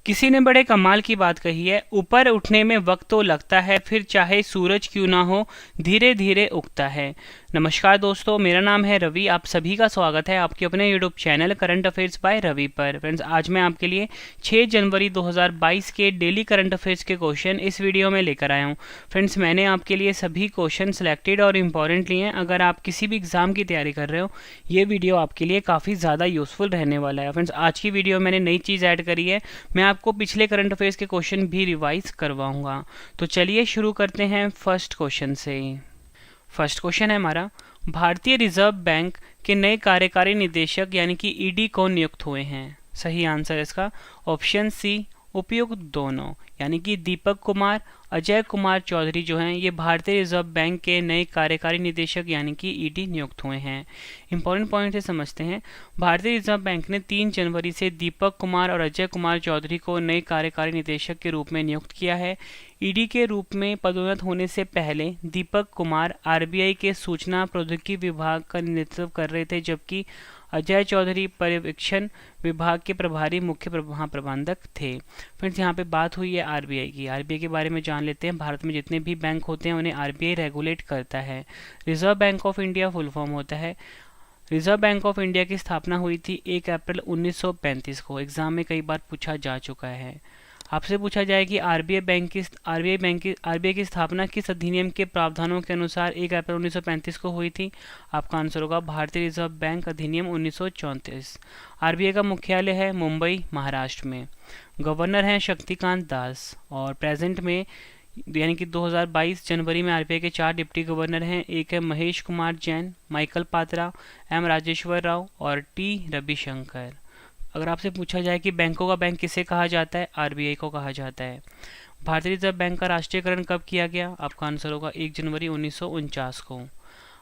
किसी ने बड़े कमाल की बात कही है, ऊपर उठने में वक्त तो लगता है, फिर चाहे सूरज क्यों ना हो धीरे धीरे उगता है। नमस्कार दोस्तों, मेरा नाम है रवि। आप सभी का स्वागत है आपके अपने YouTube channel current affairs by Ravi पर। फ्रेंड्स, आज मैं आपके लिए 6 जनवरी 2022 के डेली करंट अफेयर्स के क्वेश्चन इस वीडियो में लेकर आया हूँ। फ्रेंड्स, मैंने आपके लिए सभी क्वेश्चन सिलेक्टेड और इम्पॉर्टेंट लिए हैं। अगर आप किसी भी एग्जाम की तैयारी कर रहे हो, ये वीडियो आपके लिए काफ़ी ज़्यादा यूजफुल रहने वाला है। फ्रेंड्स, आज की वीडियो में मैंने नई चीज़ ऐड करी है, मैं आपको पिछले करंट अफेयर्स के क्वेश्चन भी रिवाइज करवाऊंगा। तो चलिए शुरू करते हैं फर्स्ट क्वेश्चन से। फर्स्ट क्वेश्चन है हमारा, भारतीय रिजर्व बैंक के नए कार्यकारी निदेशक यानी कि ईडी कौन नियुक्त हुए हैं? सही आंसर इसका ऑप्शन सी, उपयुक्त दोनों, यानी कि दीपक कुमार, अजय कुमार चौधरी जो हैं ये भारतीय रिजर्व बैंक के नए कार्यकारी निदेशक यानी कि ईडी नियुक्त हुए हैं। इंपॉर्टेंट पॉइंट है, समझते हैं। भारतीय रिजर्व बैंक ने 3 जनवरी से दीपक कुमार और अजय कुमार चौधरी को नए कार्यकारी निदेशक के रूप में नियुक्त किया है। ईडी के रूप में पदोन्नत होने से पहले दीपक कुमार आरबीआई के सूचना प्रौद्योगिकी विभाग का नेतृत्व कर रहे थे, जबकि अजय चौधरी पर्यवेक्षण विभाग के प्रभारी मुख्य महाप्रबंधक थे। फ्रेंड्स, यहाँ पे बात हुई है आरबीआई की। आरबीआई के बारे में जान लेते हैं। भारत में जितने भी बैंक होते हैं उन्हें आरबीआई रेगुलेट करता है। Reserve bank of India full form होता है। रिजर्व बैंक ऑफ इंडिया की स्थापना हुई थी 1 अप्रैल 1935 को। एग्जाम में कई बार पूछा जा चुका है। आपसे पूछा जाए कि आरबीआई की स्थापना किस अधिनियम के प्रावधानों के अनुसार 1 अप्रैल 1935 को हुई थी? आपका आंसर होगा भारतीय रिजर्व बैंक अधिनियम 1934। आरबीआई का मुख्यालय है मुंबई, महाराष्ट्र में। गवर्नर हैं शक्तिकांत दास। और प्रेजेंट में यानी कि 2022 जनवरी में आरबीआई के 4 डिप्टी गवर्नर हैं। एक है महेश कुमार जैन, माइकल पात्रा, एम राजेश्वर राव और टी रविशंकर। अगर आपसे पूछा जाए कि बैंकों का बैंक किसे कहा जाता है, आरबीआई को कहा जाता है। भारतीय रिजर्व बैंक का राष्ट्रीयकरण कब किया गया? आपका आंसर होगा 1 जनवरी 1949 को।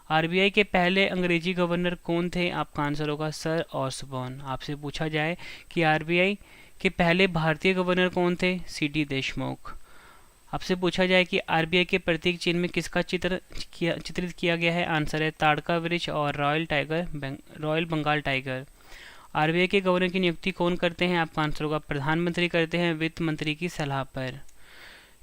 आरबीआई के पहले अंग्रेजी गवर्नर कौन थे? आपका आंसर होगा सर ऑसबॉर्न। आपसे पूछा जाए कि आरबीआई के पहले भारतीय गवर्नर कौन थे? सीडी देशमुख। आपसे पूछा जाए कि आरबीआई के प्रतीक चिन्ह में किसका चित्रित किया गया है? आंसर है ताड़का वृक्ष और रॉयल बंगाल टाइगर। आरबीआई के गवर्नर की नियुक्ति कौन करते हैं? आपका आंसर होगा प्रधानमंत्री करते हैं वित्त मंत्री की सलाह पर।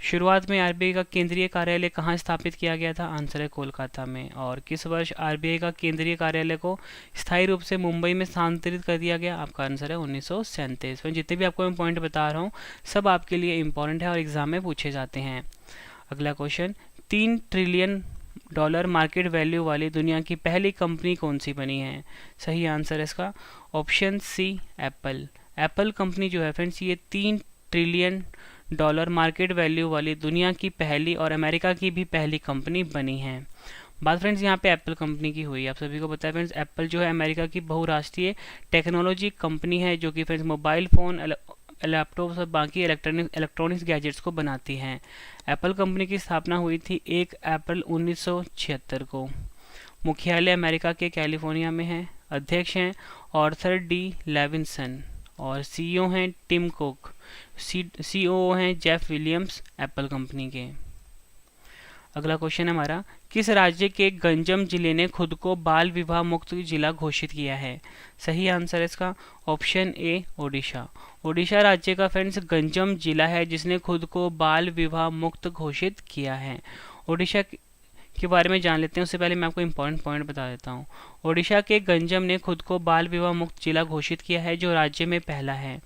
शुरुआत में आरबीआई का केंद्रीय कार्यालय कहाँ स्थापित किया गया था? आंसर है कोलकाता में। और किस वर्ष आरबीआई का केंद्रीय कार्यालय को स्थायी रूप से मुंबई में स्थानांतरित कर दिया गया? आपका आंसर है 1937। जितने भी आपको मैं पॉइंट बता रहा हूँ सब आपके लिए इंपॉर्टेंट है और एग्जाम में पूछे जाते हैं। अगला क्वेश्चन, $3 ट्रिलियन मार्केट वैल्यू वाली दुनिया की पहली कंपनी कौन सी बनी है? सही आंसर है इसका option C, Apple. Apple company जो है फ्रेंड्स ये $3 ट्रिलियन मार्केट वैल्यू वाली दुनिया की पहली और अमेरिका की भी पहली कंपनी बनी है। बात फ्रेंड्स यहाँ पे एप्पल कंपनी की हुई। आप सभी को पता है फ्रेंड्स, एप्पल जो है अमेरिका की बहुराष्ट्रीय टेक्नोलॉजी कंपनी है जो कि फ्रेंड्स मोबाइल फ़ोन, लैपटॉप्स और बाकी इलेक्ट्रॉनिक्स गैजेट्स को बनाती हैं। एप्पल कंपनी की स्थापना हुई थी 1 अप्रैल 1976 को। मुख्यालय अमेरिका के कैलिफोर्निया में है। अध्यक्ष हैं आर्थर डी लेविंसन और सीईओ हैं टिम कुक। सीओओ हैं जेफ विलियम्स एप्पल कंपनी के। अगला क्वेश्चन है हमारा, किस राज्य के गंजम जिले ने खुद को बाल विवाह मुक्त जिला घोषित किया है? सही आंसर है इसका ऑप्शन ए, ओडिशा। ओडिशा राज्य का फ्रेंड्स गंजम जिला है जिसने खुद को बाल विवाह मुक्त घोषित किया है। ओडिशा के बारे में जान लेते हैं, उससे पहले मैं आपको इंपॉर्टेंट पॉइंट बता देता हूँ। ओडिशा के गंजम ने खुद को बाल विवाह मुक्त जिला घोषित किया है जो राज्य में पहला है।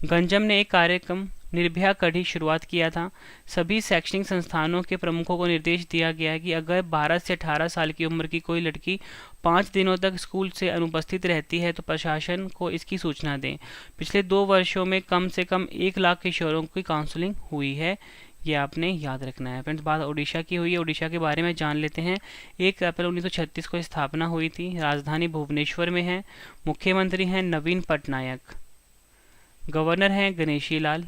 गंजम ने एक कार्यक्रम निर्भया का भी शुरुआत किया था। सभी शैक्षणिक संस्थानों के प्रमुखों को निर्देश दिया गया है कि अगर 12 से 18 साल की उम्र की कोई लड़की 5 दिनों तक स्कूल से अनुपस्थित रहती है तो प्रशासन को इसकी सूचना दें। पिछले 2 वर्षों में कम से कम 1 लाख किशोरों की काउंसलिंग हुई है, ये आपने याद रखना है। फ्रेंड्स, बात ओडिशा की हुई है। ओडिशा के बारे में जान लेते हैं। 1 अप्रैल 1936 को स्थापना हुई थी। राजधानी भुवनेश्वर में है। मुख्यमंत्री हैं नवीन पटनायक। गवर्नर हैं गणेशी लाल।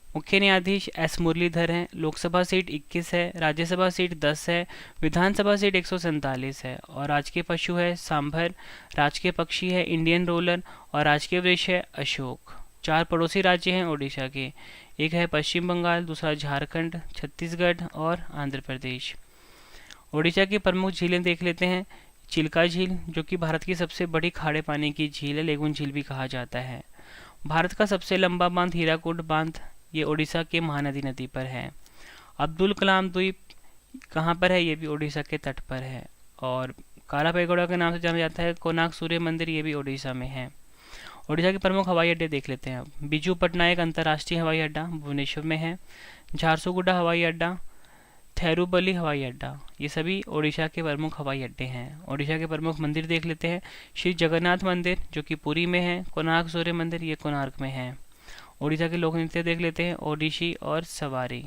मुख्य न्यायाधीश एस मुरलीधर हैं। लोकसभा सीट 21 है। राज्यसभा सीट 10 है। विधानसभा सीट 147 है। और राजकीय पशु है सांभर। राजकीय पक्षी है इंडियन रोलर और राजकीय वृक्ष है अशोक। 4 पड़ोसी राज्य हैं ओडिशा के। एक है पश्चिम बंगाल, दूसरा झारखंड, छत्तीसगढ़ और आंध्र प्रदेश। ओडिशा की प्रमुख झीलें देख लेते हैं। चिल्का झील जो कि भारत की सबसे बड़ी खारे पानी की झील है, लेगुन झील भी कहा जाता है। भारत का सबसे लंबा बांध हीराकुड बांध, ये उड़ीसा के महानदी नदी पर है। अब्दुल कलाम द्वीप कहाँ पर है, ये भी उड़ीसा के तट पर है। और काला पैगोडा के नाम से जाना जाता है कोणार्क सूर्य मंदिर, ये भी उड़ीसा में है। उड़ीसा के प्रमुख हवाई अड्डे देख लेते हैं अब। बिजू पटनायक अंतर्राष्ट्रीय हवाई अड्डा भुवनेश्वर में है। झारसुगुडा हवाई अड्डा, थेरुबली हवाई अड्डा, ये सभी उड़ीसा के प्रमुख हवाई अड्डे हैं। उड़ीसा के प्रमुख मंदिर देख लेते हैं। श्री जगन्नाथ मंदिर जो कि पुरी में है। कोणार्क सूर्य मंदिर ये कोणार्क में है। उड़ीसा के लोक नृत्य देख लेते हैं, ओडिशी और सवारी।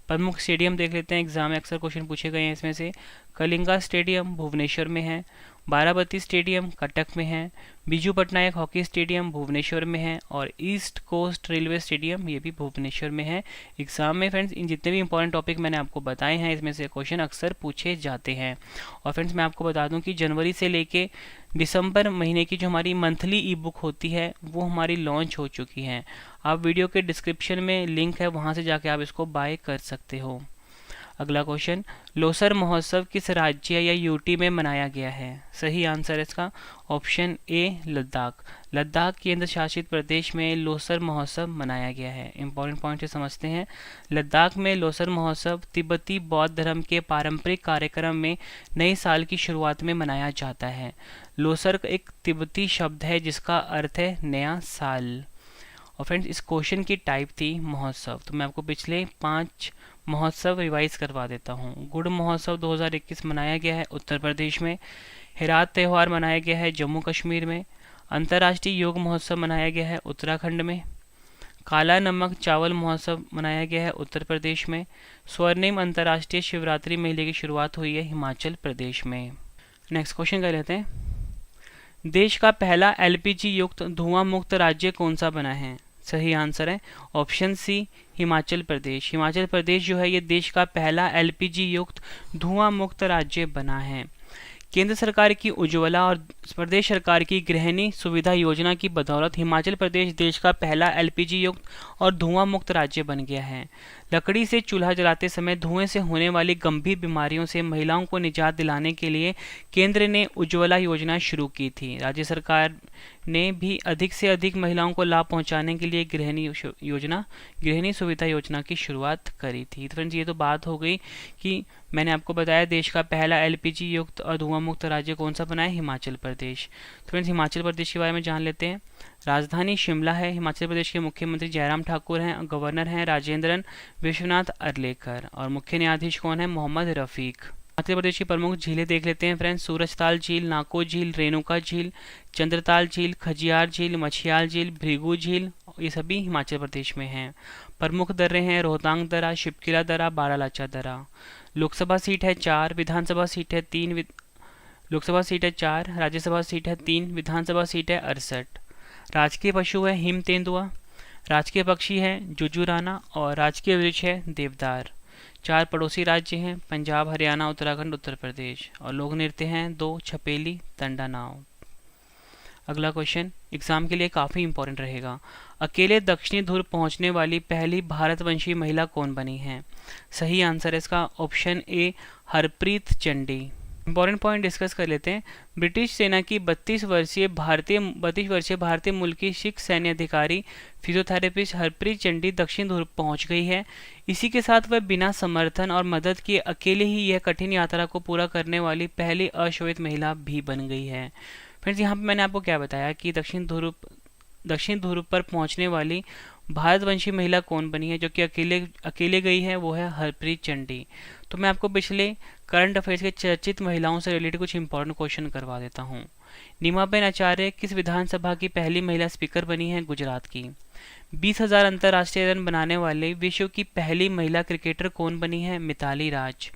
प्रमुख स्टेडियम देख लेते हैं, एग्जाम में अक्सर क्वेश्चन पूछे गए हैं इसमें से। कलिंगा स्टेडियम भुवनेश्वर में है। बाराबती स्टेडियम कटक में है। बिजू पटनायक हॉकी स्टेडियम भुवनेश्वर में है। और ईस्ट कोस्ट रेलवे स्टेडियम ये भी भुवनेश्वर में है। एग्जाम में फ्रेंड्स इन जितने भी इंपॉर्टेंट टॉपिक मैंने आपको बताए हैं इसमें से क्वेश्चन अक्सर पूछे जाते हैं। और फ्रेंड्स मैं आपको बता दूं कि जनवरी से लेके दिसंबर महीने की जो हमारी मंथली ई बुक होती है वो हमारी लॉन्च हो चुकी है। आप वीडियो के डिस्क्रिप्शन में लिंक है, वहाँ से जाके आप इसको बाय कर सकते हो। अगला क्वेश्चन, लोसर महोत्सव किस राज्य या यूटी में मनाया गया है? सही आंसर है इसका ऑप्शन ए लद्दाख। लद्दाख केंद्र शासित प्रदेश में लोसर महोत्सव मनाया गया है। इंपॉर्टेंट पॉइंट से समझते हैं। लद्दाख में लोसर महोत्सव तिब्बती बौद्ध धर्म के पारंपरिक कार्यक्रम में नए साल की शुरुआत में मनाया जाता है। लोसर एक तिब्बती शब्द है जिसका अर्थ है नया साल। और फ्रेंड्स इस क्वेश्चन की टाइप थी महोत्सव, तो मैं आपको पिछले 5 महोत्सव रिवाइज करवा देता हूँ। गुड़ महोत्सव 2021 मनाया गया है उत्तर प्रदेश में। हेरात त्यौहार मनाया गया है जम्मू कश्मीर में। अंतर्राष्ट्रीय योग महोत्सव मनाया गया है उत्तराखंड में। काला नमक चावल महोत्सव मनाया गया है उत्तर प्रदेश में। स्वर्णिम अंतर्राष्ट्रीय शिवरात्रि मेले की शुरुआत हुई है हिमाचल प्रदेश में। नेक्स्ट क्वेश्चन कर लेते हैं। देश का पहला एलपीजी युक्त धुआं मुक्त राज्य कौन सा बना है? सही आंसर है ऑप्शन सी हिमाचल प्रदेश। हिमाचल प्रदेश जो है ये देश का पहला एलपीजी युक्त धुआं मुक्त राज्य बना है। केंद्र सरकार की उज्ज्वला और प्रदेश सरकार की गृहिणी सुविधा योजना की बदौलत हिमाचल प्रदेश देश का पहला एलपीजी युक्त और धुआं मुक्त राज्य बन गया है। लकड़ी से चूल्हा जलाते समय धुएं से होने वाली गंभीर बीमारियों से महिलाओं को निजात दिलाने के लिए केंद्र ने उज्ज्वला योजना शुरू की थी। राज्य सरकार ने भी अधिक से अधिक महिलाओं को लाभ पहुंचाने के लिए गृहिणी सुविधा योजना की शुरुआत करी थी। तो फ्रेंड्स ये तो बात हो गई कि मैंने आपको बताया देश का पहला एलपीजी युक्त और धुआं मुक्त राज्य कौन सा बना है? हिमाचल प्रदेश। तो फ्रेंड्स हिमाचल प्रदेश के बारे में जान लेते हैं। राजधानी शिमला है। हिमाचल प्रदेश के मुख्यमंत्री जयराम ठाकुर हैं। गवर्नर हैं राजेंद्रन विश्वनाथ अर्लेकर। और मुख्य न्यायाधीश कौन है? मोहम्मद रफीक। हिमाचल प्रदेश की प्रमुख झीलें देख लेते हैं फ्रेंड्स। सूरजताल झील, नाको झील, रेणुका झील, चंद्रताल झील, खजियार झील, मछियाल झील, भृगु झील, ये सभी हिमाचल प्रदेश में हैं। प्रमुख दर्रे हैं रोहतांग दर्रा, शिपकिला दर्रा, बारालाचा दर्रा। लोकसभा सीट है 4, विधानसभा सीट है 3। लोकसभा सीट है 4, राज्यसभा सीट है 3, विधानसभा सीट है 68। राजकीय पशु है हिम तेंदुआ, राजकीय पक्षी है जुजुराना और राजकीय वृक्ष है देवदार। 4 पड़ोसी राज्य हैं पंजाब, हरियाणा, उत्तराखंड, उत्तर प्रदेश। और लोक नृत्य हैं 2 छपेली, तंडा नाव। अगला क्वेश्चन एग्जाम के लिए काफ़ी इंपॉर्टेंट रहेगा। अकेले दक्षिणी ध्रुव पहुंचने वाली पहली भारतवंशी महिला कौन बनी है? सही आंसर है इसका option A Harpreet Chandi. Important point discuss कर लेते हैं। ब्रिटिश सेना की 32 वर्षीय भारतीय मूल की सिख सैन्य अधिकारी फिजियोथेरेपिस्ट हरप्रीत चंडी दक्षिण ध्रुव पहुंच गई है। इसी के साथ वह बिना समर्थन और मदद किए अकेले ही यह कठिन यात्रा को पूरा करने वाली पहली अश्वेत महिला भी बन गई है। फ्रेंड्स यहाँ पे मैंने आपको क्या बताया कि दक्षिण ध्रुव पर पहुंचने वाली भारतवंशी महिला कौन बनी है जो कि अकेले गई है, वो है हरप्रीत चंडी। तो मैं आपको पिछले करंट अफेयर्स के चर्चित महिलाओं से रिलेटेड कुछ इंपॉर्टेंट क्वेश्चन करवा देता हूँ। नीमाबेन आचार्य किस विधानसभा की पहली महिला स्पीकर बनी है? गुजरात की। 20,000 अंतर्राष्ट्रीय रन बनाने वाले विश्व की पहली महिला क्रिकेटर कौन बनी है? मिताली राज।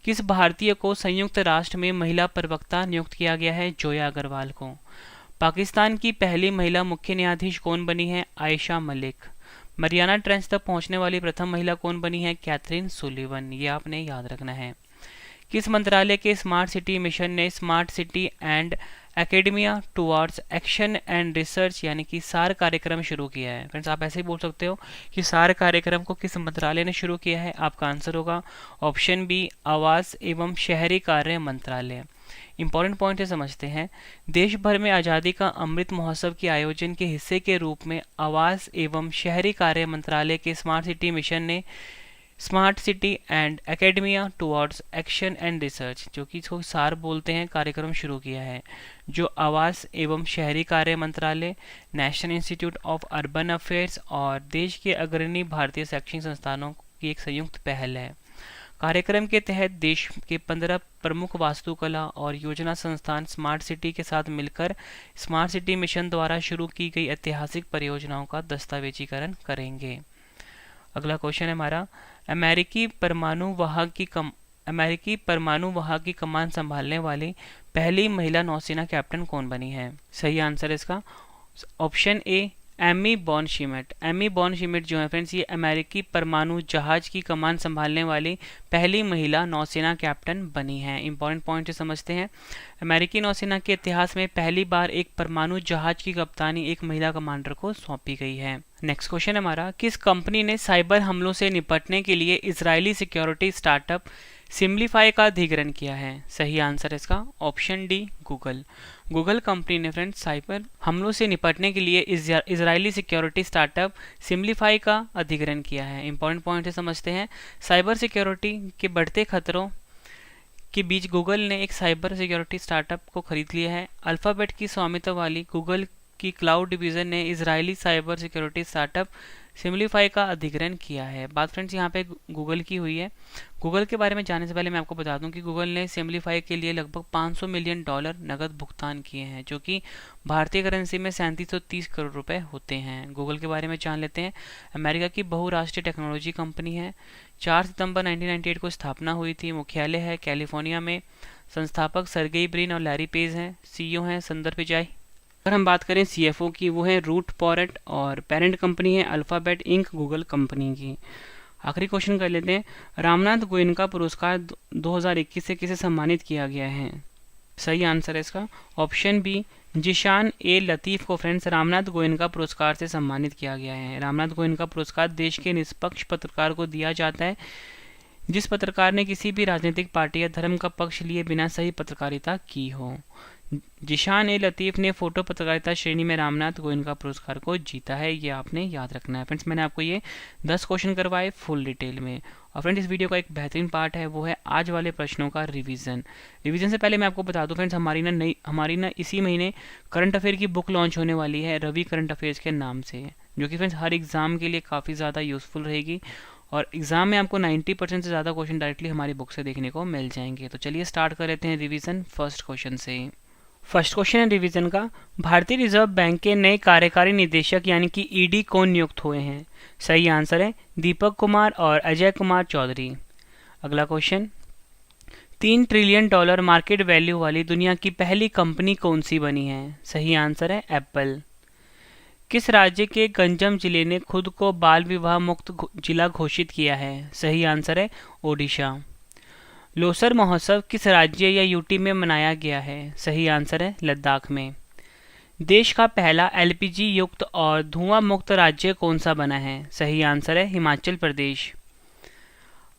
किस भारतीय को संयुक्त राष्ट्र में महिला प्रवक्ता नियुक्त किया गया है? जोया अग्रवाल को। पाकिस्तान की पहली महिला मुख्य न्यायाधीश कौन बनी है? आयशा मलिक। मरियाना ट्रेंच तक पहुंचने वाली प्रथम महिला कौन बनी है? Catherine Sullivan. ये आपने याद रखना है। किस मंत्रालय के स्मार्ट सिटी मिशन ने smart city and academia towards action and research यानी कि सार कार्यक्रम शुरू किया है? फ्रेंड्स आप ऐसे ही बोल सकते हो कि सार कार्यक्रम को किस मंत्रालय ने शुरू किया है? आपका आंसर होगा ऑप्शन बी आवास एवं शहरी कार्य मंत्रालय। इंपॉर्टेंट पॉइंट है, समझते हैं। देश भर में आज़ादी का अमृत महोत्सव के आयोजन के हिस्से के रूप में आवास एवं शहरी कार्य मंत्रालय के स्मार्ट सिटी मिशन ने smart city and academia towards action and research, जो कि इसको सार बोलते हैं, कार्यक्रम शुरू किया है, जो आवास एवं शहरी कार्य मंत्रालय, national institute of urban affairs और देश के अग्रणी भारतीय शैक्षणिक संस्थानों की एक संयुक्त पहल है। कार्यक्रम के तहत देश के 15 प्रमुख वास्तुकला और योजना संस्थान स्मार्ट सिटी के साथ मिलकर स्मार्ट सिटी मिशन द्वारा शुरू की गई ऐतिहासिक परियोजनाओं का दस्तावेजीकरण करेंगे। अगला क्वेश्चन है हमारा, अमेरिकी परमाणु वाहक की कमान संभालने वाली पहली महिला नौसेना कैप्टन कौन बनी है? सही आंसर इसका option A, Amy Bon शिमेट। Amy बॉन शिमेट जो है फ्रेंड्स, ये अमेरिकी परमाणु जहाज की कमान संभालने वाली पहली महिला नौसेना कैप्टन बनी है। इंपॉर्टेंट पॉइंट से समझते हैं। अमेरिकी नौसेना के इतिहास में पहली बार एक परमाणु जहाज की कप्तानी एक महिला कमांडर को सौंपी गई है। नेक्स्ट क्वेश्चन है हमारा, किस कंपनी ने साइबर हमलों से निपटने के लिए इजरायली सिक्योरिटी स्टार्टअप सिम्प्लीफाई का अधिग्रहण किया है? सही आंसर इसका option D, Google. Google company ने फ्रेंड्स साइबर हमलों से निपटने के लिए इजरायली सिक्योरिटी स्टार्टअप सिम्प्लीफाई का अधिग्रहण किया है। इंपॉर्टेंट पॉइंट है, समझते हैं। साइबर सिक्योरिटी के बढ़ते खतरों के बीच गूगल ने एक साइबर सिक्योरिटी स्टार्टअप को खरीद लिया है। अल्फाबेट की स्वामित्व वाली गूगल की क्लाउड डिवीजन ने Israeli cyber security startup simplify का अधिग्रहण किया है। बात फ्रेंड्स यहाँ पे गूगल की हुई है। गूगल के बारे में जानने से पहले मैं आपको बता दूं कि गूगल ने सिम्प्लीफाई के लिए लगभग $500 मिलियन नगद भुगतान किए हैं, जो कि भारतीय करेंसी में 3730 करोड़ रुपए होते हैं। गूगल के बारे में जान लेते हैं। अमेरिका की बहुराष्ट्रीय टेक्नोलॉजी कंपनी है। 4 सितंबर 1998 को स्थापना हुई थी। मुख्यालय है कैलिफोर्निया में। संस्थापक सर्गेई ब्रिन और लैरी पेज हैं। सीईओ हैं सुंदर पिचाई। अगर हम बात करें सीएफओ की, वो है रूट पोरेट और पेरेंट कंपनी है अल्फाबेट इंक, गूगल कंपनी की। आखिरी क्वेश्चन कर लेते हैं, रामनाथ गोयनका पुरस्कार 2021 से किसे सम्मानित किया गया है? सही आंसर है इसका ऑप्शन बी, जिशान ए लतीफ़ को फ्रेंड्स रामनाथ गोयनका पुरस्कार से सम्मानित किया गया है। रामनाथ गोयनका पुरस्कार देश के निष्पक्ष पत्रकार को दिया जाता है जिस पत्रकार ने किसी भी राजनीतिक पार्टी या धर्म का पक्ष लिए बिना सही पत्रकारिता की हो। जिशान ए लतीफ़ ने फोटो पत्रकारिता श्रेणी में रामनाथ गोयनका पुरस्कार को जीता है, ये आपने याद रखना है। फ्रेंड्स मैंने आपको ये 10 क्वेश्चन करवाए फुल डिटेल में। और फ्रेंड्स इस वीडियो का एक बेहतरीन पार्ट है, वो है आज वाले प्रश्नों का रिवीजन। से पहले मैं आपको बता दूं फ्रेंड्स, हमारी ना इसी महीने करंट अफेयर की बुक लॉन्च होने वाली है रवि करंट अफेयर्स के नाम से, जो कि फ्रेंड्स हर एग्जाम के लिए काफ़ी ज़्यादा यूजफुल रहेगी। और एग्जाम में आपको 90% से ज़्यादा क्वेश्चन डायरेक्टली हमारी बुक से देखने को मिल जाएंगे। तो चलिए स्टार्ट कर लेते हैं रिवीजन फर्स्ट क्वेश्चन से। फर्स्ट क्वेश्चन है रिवीजन का, भारतीय रिजर्व बैंक के नए कार्यकारी निदेशक यानी कि ईडी कौन नियुक्त हुए हैं? सही आंसर है दीपक कुमार और अजय कुमार चौधरी। अगला क्वेश्चन, $3 ट्रिलियन मार्केट वैल्यू वाली दुनिया की पहली कंपनी कौन सी बनी है? सही आंसर है एप्पल। किस राज्य के गंजम जिले ने खुद को बाल विवाह मुक्त जिला घोषित किया है? सही आंसर है ओडिशा। लोसर महोत्सव किस राज्य या यूटी में मनाया गया है? सही आंसर है लद्दाख में। देश का पहला एलपीजी युक्त और धुआं मुक्त राज्य कौन सा बना है? सही आंसर है हिमाचल प्रदेश।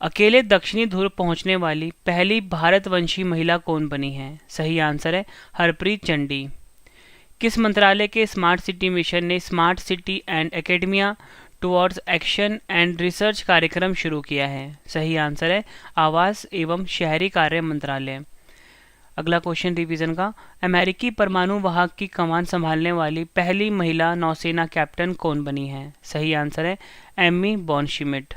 अकेले दक्षिणी ध्रुव पहुंचने वाली पहली भारतवंशी महिला कौन बनी है? सही आंसर है हरप्रीत चंडी। किस मंत्रालय के स्मार्ट सिटी मिशन ने smart city and academia towards action and research कार्यक्रम शुरू किया है? सही आंसर है आवास एवं शहरी कार्य मंत्रालय। अगला क्वेश्चन रिवीजन का, अमेरिकी परमाणु वाहक की कमान संभालने वाली पहली महिला नौसेना कैप्टन कौन बनी है? सही आंसर है एमी बॉन शिमेट।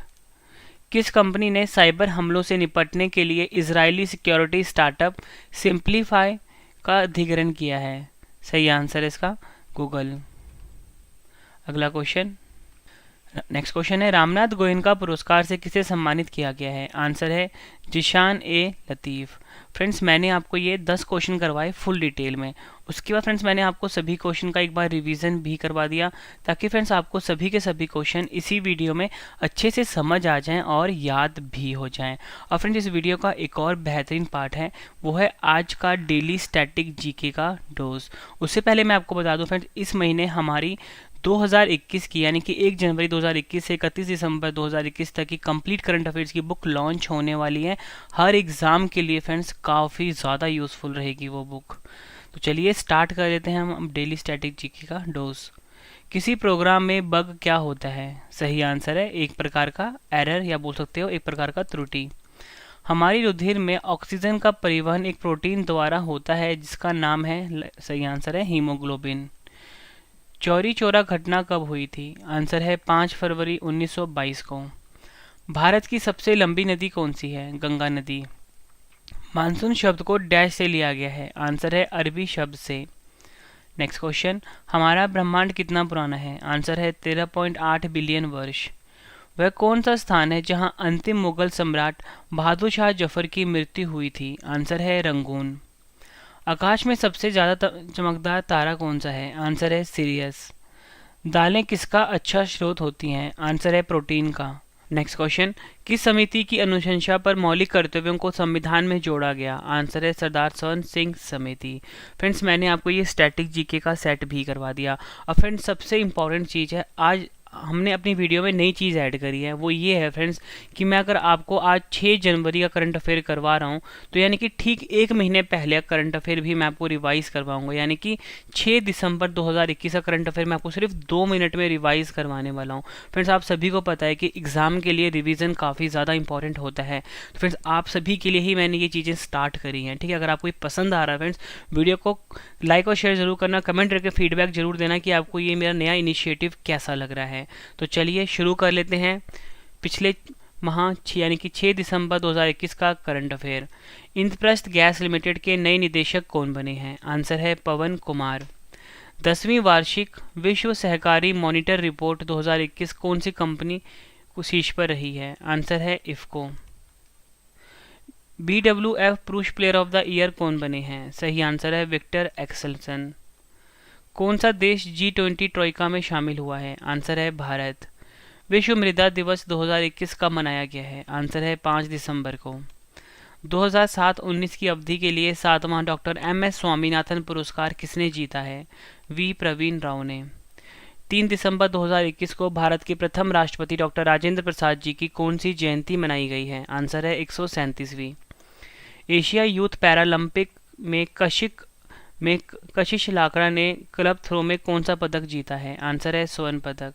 किस कंपनी ने साइबर हमलों से निपटने के लिए इजरायली सिक्योरिटी स्टार्टअप सिम्प्लीफाई का अधिग्रहण किया है? सही आंसर है इसका गूगल। अगला क्वेश्चन, नेक्स्ट क्वेश्चन है, रामनाथ गोयनका पुरस्कार से किसे सम्मानित किया गया है? आंसर है जिशान ए लतीफ़। फ्रेंड्स मैंने आपको ये 10 क्वेश्चन करवाए फुल डिटेल में। उसके बाद फ्रेंड्स मैंने आपको सभी क्वेश्चन का एक बार रिवीजन भी करवा दिया, ताकि फ्रेंड्स आपको सभी के सभी क्वेश्चन इसी वीडियो में अच्छे से समझ आ जाएं और याद भी हो जाएं। और फ्रेंड्स इस वीडियो का एक और बेहतरीन पार्ट है, वो है आज का डेली स्टैटिक जीके का डोज। उससे पहले मैं आपको बता दूं फ्रेंड्स, इस महीने हमारी 2021 की, यानी कि 1 जनवरी 2021 से 31 दिसंबर 2021 तक की कंप्लीट करंट अफेयर्स की बुक लॉन्च होने वाली है। हर एग्ज़ाम के लिए फ्रेंड्स काफ़ी ज़्यादा यूज़फुल रहेगी वो बुक। तो चलिए स्टार्ट कर लेते हैं हम डेली स्टैटिक जीके का डोज। किसी प्रोग्राम में बग क्या होता है? सही आंसर है एक प्रकार का एरर, या बोल सकते हो एक प्रकार का त्रुटि। हमारी रुधिर में ऑक्सीजन का परिवहन एक प्रोटीन द्वारा होता है जिसका नाम है, सही आंसर है हीमोग्लोबिन। चौरी चौरा घटना कब हुई थी? आंसर है 5 फरवरी 1922 को। भारत की सबसे लंबी नदी कौन सी है? गंगा नदी। मानसून शब्द को डैश से लिया गया है? आंसर है अरबी शब्द से। नेक्स्ट क्वेश्चन, हमारा ब्रह्मांड कितना पुराना है? आंसर है 13.8 बिलियन वर्ष। वह कौन सा स्थान है जहां अंतिम मुगल सम्राट बहादुर शाह जफर की मृत्यु हुई थी? आंसर है रंगून। आकाश में सबसे ज़्यादा चमकदार तारा कौन सा है? आंसर है सिरियस। दालें किसका अच्छा स्रोत होती हैं? आंसर है प्रोटीन का। नेक्स्ट क्वेश्चन, किस समिति की अनुशंसा पर मौलिक कर्तव्यों को संविधान में जोड़ा गया? आंसर है सरदार स्वर्ण सिंह समिति। फ्रेंड्स मैंने आपको ये स्टैटिक जीके का सेट भी करवा दिया। और फ्रेंड्स सबसे इंपॉर्टेंट चीज़ है, आज हमने अपनी वीडियो में नई चीज़ ऐड करी है, वो ये है फ्रेंड्स कि मैं अगर आपको आज 6 जनवरी का करंट अफेयर करवा रहा हूँ तो यानी कि ठीक 1 महीने पहले का करंट अफेयर भी मैं आपको रिवाइज़ करवाऊंगा। यानी कि 6 दिसंबर 2021 का करंट अफेयर मैं आपको सिर्फ 2 मिनट में रिवाइज़ करवाने वाला हूँ। फ्रेंड्स आप सभी को पता है कि एग्ज़ाम के लिए रिविज़न काफ़ी ज़्यादा इंपॉर्टेंट होता है। तो फ्रेंड्स आप सभी के लिए ही मैंने ये चीज़ें स्टार्ट करी हैं, ठीक है। अगर आपको ये पसंद आ रहा है फ्रेंड्स, वीडियो को लाइक और शेयर जरूर करना, कमेंट करके फीडबैक जरूर देना कि आपको ये मेरा नया इनिशिएटिव कैसा लग रहा है। तो चलिए शुरू कर लेते हैं पिछले माह यानी कि 6 दिसंबर 2021 का current affair. Indraprastha gas limited के नए निदेशक कौन बने हैं? आंसर है पवन कुमार। 10वीं वार्षिक विश्व सहकारी मॉनिटर रिपोर्ट 2021 कौन सी कंपनी को शीर्ष पर रही है? आंसर है इफ्को। BWF पुरुष प्लेयर ऑफ द ईयर कौन बने हैं? सही आंसर है विक्टर एक्सेल्सन। कौन सा देश G20 ट्रोइका में शामिल हुआ है? आंसर है भारत। विश्व मृदा दिवस 2021 कब मनाया गया है? आंसर है 5 दिसंबर को। 2007-19 की अवधि के लिए 7वां डॉक्टर MS स्वामीनाथन पुरस्कार किसने जीता है? V प्रवीण राव ने। 3 दिसंबर 2021 को भारत के प्रथम राष्ट्रपति डॉक्टर राजेंद्र प्रसाद जी की कौन सी जयंती मनाई गई है? आंसर है 137वीं। एशिया यूथ पैरालंपिक में कशिश लाकड़ा ने क्लब थ्रो में कौन सा पदक जीता है? आंसर है स्वर्ण पदक।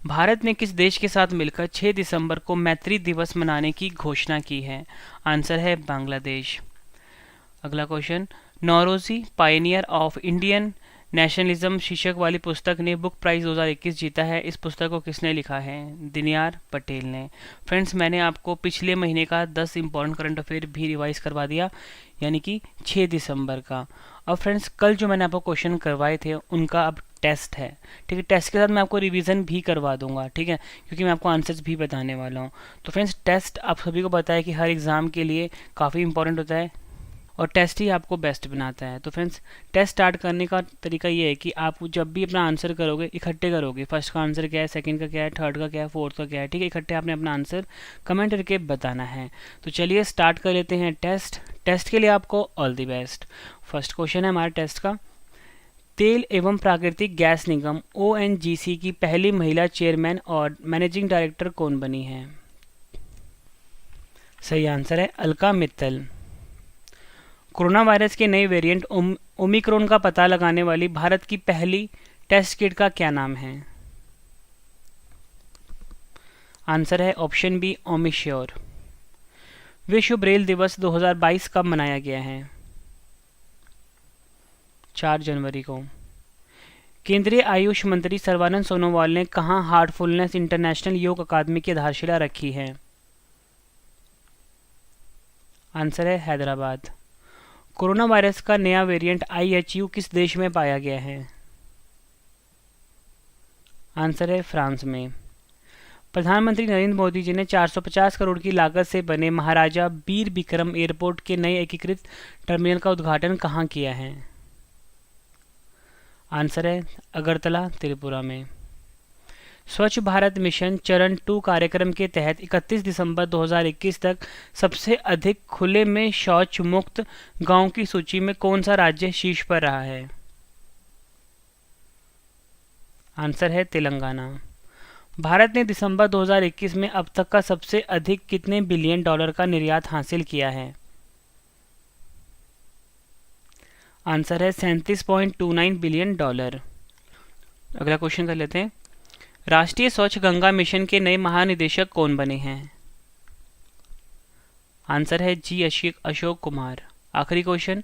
भारत ने किस देश के साथ मिलकर 6 दिसंबर को मैत्री दिवस मनाने की घोषणा की है? आंसर है बांग्लादेश। अगला question, Naoroji pioneer of Indian nationalism शीर्षक वाली पुस्तक ने बुक प्राइज 2021 जीता है। इस पुस्तक को किसने लिखा है? दिनयार पटेल ने। फ्रेंड्स मैंने आपको पिछले महीने का 10 इंपॉर्टेंट करंट अफेयर भी रिवाइज करवा दिया, यानी कि 6 दिसंबर का। अब फ्रेंड्स कल जो मैंने आपको क्वेश्चन करवाए थे उनका अब टेस्ट है, ठीक है। टेस्ट के साथ मैं आपको रिवीजन भी करवा दूंगा, ठीक है, क्योंकि मैं आपको आंसर्स भी बताने वाला हूँ। तो फ्रेंड्स टेस्ट आप सभी को पता है कि हर एग्ज़ाम के लिए काफ़ी इंपॉर्टेंट होता है और टेस्ट ही आपको बेस्ट बनाता है। तो फ्रेंड्स टेस्ट स्टार्ट करने का तरीका ये है कि आप जब भी अपना आंसर करोगे इकट्ठे करोगे। फर्स्ट का आंसर क्या है, सेकंड का क्या है, थर्ड का क्या है, फोर्थ का क्या है, ठीक है। इकट्ठे आपने अपना आंसर कमेंट करके बताना है। तो चलिए स्टार्ट कर लेते हैं टेस्ट। टेस्ट के लिए आपको all the best. First question है हमारे टेस्ट का, तेल एवं प्राकृतिक गैस निगम ONGC की पहली महिला चेयरमैन और मैनेजिंग डायरेक्टर कौन बनी है? सही आंसर है अलका मित्तल। कोरोना वायरस के नए वेरिएंट ओमिक्रॉन का पता लगाने वाली भारत की पहली टेस्ट किट का क्या नाम है? आंसर है ऑप्शन बी ओमिश्योर। विश्व ब्रेल दिवस 2022 कब मनाया गया है? 4 जनवरी को। केंद्रीय आयुष मंत्री सर्बानंद सोनोवाल ने कहां हार्टफुलनेस इंटरनेशनल योग अकादमी की आधारशिला रखी है? आंसर है हैदराबाद। कोरोना वायरस का नया वेरिएंट IHU किस देश में पाया गया है? आंसर है फ्रांस में। प्रधानमंत्री नरेंद्र मोदी जी ने 450 करोड़ की लागत से बने महाराजा बीर बिक्रम एयरपोर्ट के नए एकीकृत टर्मिनल का उद्घाटन कहां किया है? आंसर है अगरतला त्रिपुरा में। स्वच्छ भारत मिशन चरण 2 कार्यक्रम के तहत 31 दिसंबर 2021 तक सबसे अधिक खुले में शौच मुक्त गांव की सूची में कौन सा राज्य शीर्ष पर रहा है? आंसर है तेलंगाना। भारत ने दिसंबर 2021 में अब तक का सबसे अधिक कितने बिलियन डॉलर का निर्यात हासिल किया है? आंसर है 37.29 बिलियन डॉलर। अगला क्वेश्चन कर लेते हैं। राष्ट्रीय स्वच्छ गंगा मिशन के नए महानिदेशक कौन बने हैं? आंसर है जी अशोक कुमार। आखिरी क्वेश्चन,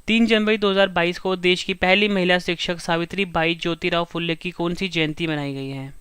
3 जनवरी 2022 को देश की पहली महिला शिक्षक सावित्री बाई ज्योतिराव फुल्ले की कौन सी जयंती मनाई गई है?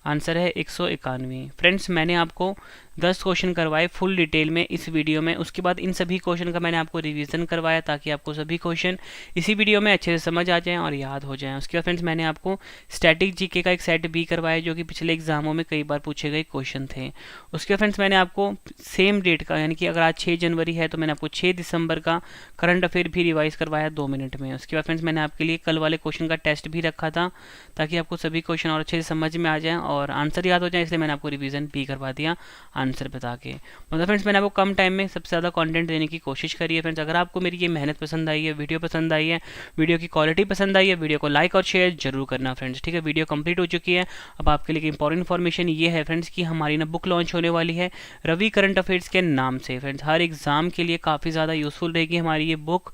आंसर है 191। फ्रेंड्स, मैंने आपको 10 क्वेश्चन करवाए फुल डिटेल में इस वीडियो में। उसके बाद इन सभी क्वेश्चन का मैंने आपको रिवीजन करवाया ताकि आपको सभी क्वेश्चन इसी वीडियो में अच्छे से समझ आ जाएं और याद हो जाएं। उसके बाद फ्रेंड्स, मैंने आपको स्टैटिक जीके का एक सेट भी करवाया जो कि पिछले एग्जामों में कई बार पूछे गए क्वेश्चन थे। उसके बाद फ्रेंड्स, मैंने आपको सेम डेट का, यानी कि अगर आज 6 जनवरी है तो मैंने आपको 6 दिसंबर का करंट अफेयर भी रिवाइज करवाया 2 मिनट में। उसके बाद फ्रेंड्स, मैंने आपके लिए कल वाले क्वेश्चन का टेस्ट भी रखा था ताकि आपको सभी क्वेश्चन और अच्छे से समझ में आ जाए और आंसर याद हो जाए, इसलिए मैंने आपको रिवीजन भी करवा दिया आंसर बता के। मतलब फ्रेंड्स, मैंने आपको कम टाइम में सबसे ज़्यादा कंटेंट देने की कोशिश करी है। फ्रेंड्स, अगर आपको मेरी ये मेहनत पसंद आई है, वीडियो पसंद आई है, वीडियो की क्वालिटी पसंद आई है, वीडियो को लाइक और शेयर जरूर करना फ्रेंड्स। ठीक है, वीडियो कंप्लीट हो चुकी है। अब आपके लिए इंपॉर्टेंट इन्फॉर्मेशन ये है फ्रेंड्स कि हमारी ना बुक लॉन्च होने वाली है रवि करंट अफेयर्स के नाम से। फ्रेंड्स, हर एग्जाम के लिए काफ़ी ज़्यादा यूजफुल रहेगी हमारी ये बुक।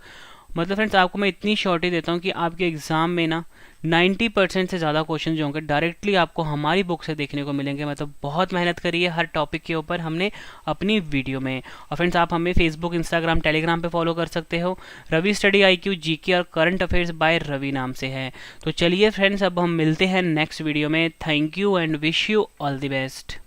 मतलब फ्रेंड्स, आपको मैं इतनी श्योरिटी देता हूँ कि आपके एग्जाम में ना 90% से ज़्यादा क्वेश्चन जो होंगे डायरेक्टली आपको हमारी बुक से देखने को मिलेंगे। मतलब बहुत मेहनत करी है हर टॉपिक के ऊपर हमने अपनी वीडियो में। और फ्रेंड्स, आप हमें फेसबुक, इंस्टाग्राम, टेलीग्राम पे फॉलो कर सकते हो। रवि स्टडी IQ GK और करंट अफेयर्स बाय रवि नाम से है। तो चलिए फ्रेंड्स, अब हम मिलते हैं नेक्स्ट वीडियो में। Thank you and wish you all the best.